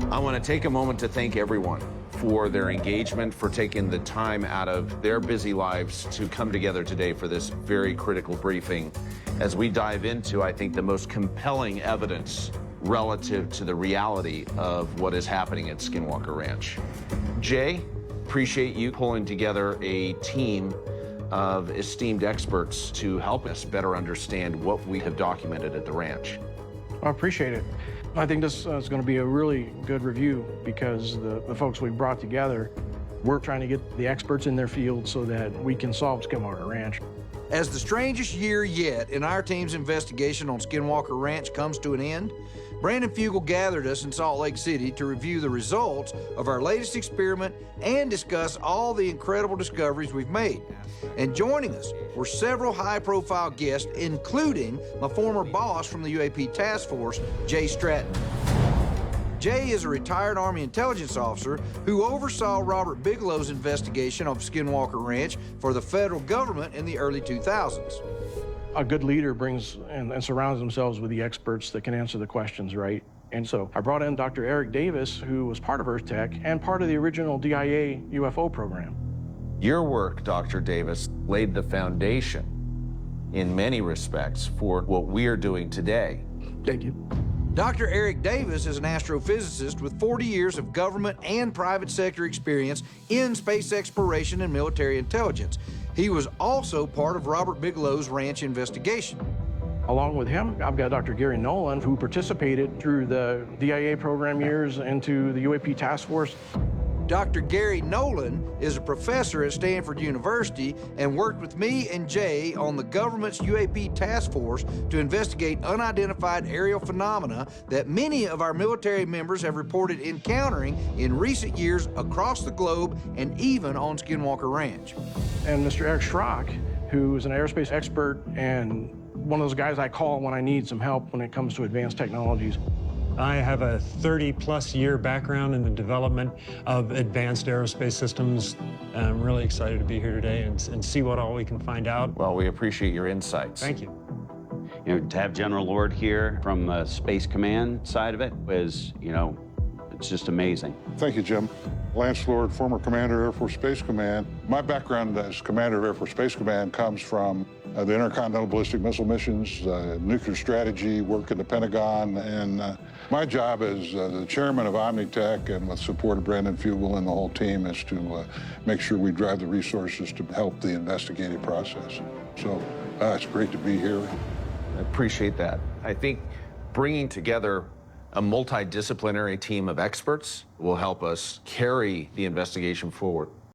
I want to take a moment to thank everyone for their engagement, for taking the time out of their busy lives to come together today for this very critical briefing as we dive into, I think, the most compelling evidence relative to the reality of what is happening at Skinwalker Ranch. Jay, appreciate you pulling together a team of esteemed experts to help us better understand what we have documented at the ranch. I appreciate it. I think this is going to be a really good review because the folks we brought together, we're trying to get the experts in their field so that we can solve Skinwalker Ranch. As the strangest year yet in our team's investigation on Skinwalker Ranch comes to an end, Brandon Fugel gathered us in Salt Lake City to review the results of our latest experiment and discuss all the incredible discoveries we've made. And joining us were several high-profile guests, including my former boss from the UAP Task Force, Jay Stratton. Jay is a retired Army intelligence officer who oversaw Robert Bigelow's investigation of Skinwalker Ranch for the federal government in the early 2000s. A good leader brings and surrounds themselves with the experts that can answer the questions, right? And so I brought in Dr. Eric Davis, who was part of Earth Tech and part of the original DIA UFO program. Your work, Dr. Davis, laid the foundation in many respects for what we are doing today. Thank you. Dr. Eric Davis is an astrophysicist with 40 years of government and private sector experience in space exploration and military intelligence. He was also part of Robert Bigelow's ranch investigation. Along with him, I've got Dr. Garry Nolan, who participated through the DIA program years into the UAP Task Force. Dr. Garry Nolan is a professor at Stanford University and worked with me and Jay on the government's UAP Task Force to investigate unidentified aerial phenomena that many of our military members have reported encountering in recent years across the globe and even on Skinwalker Ranch. And Mr. Eric Schrock, who is an aerospace expert and one of those guys I call when I need some help when it comes to advanced technologies. I have a 30-plus year background in the development of advanced aerospace systems. And I'm really excited to be here today and see what all we can find out. Well, we appreciate your insights. Thank you. You know, to have General Lord here from the Space Command side of it was, you know, it's just amazing. Thank you, Jim. Lance Lord, former commander, Air Force Space Command. My background as commander of Air Force Space Command comes from the intercontinental ballistic missile missions, nuclear strategy, work in the Pentagon, and my job as the chairman of Omnitech and with support of Brandon Fugel and the whole team is to make sure we drive the resources to help the investigative process. So it's great to be here. I appreciate that. I think bringing together a multidisciplinary team of experts will help us carry the investigation forward.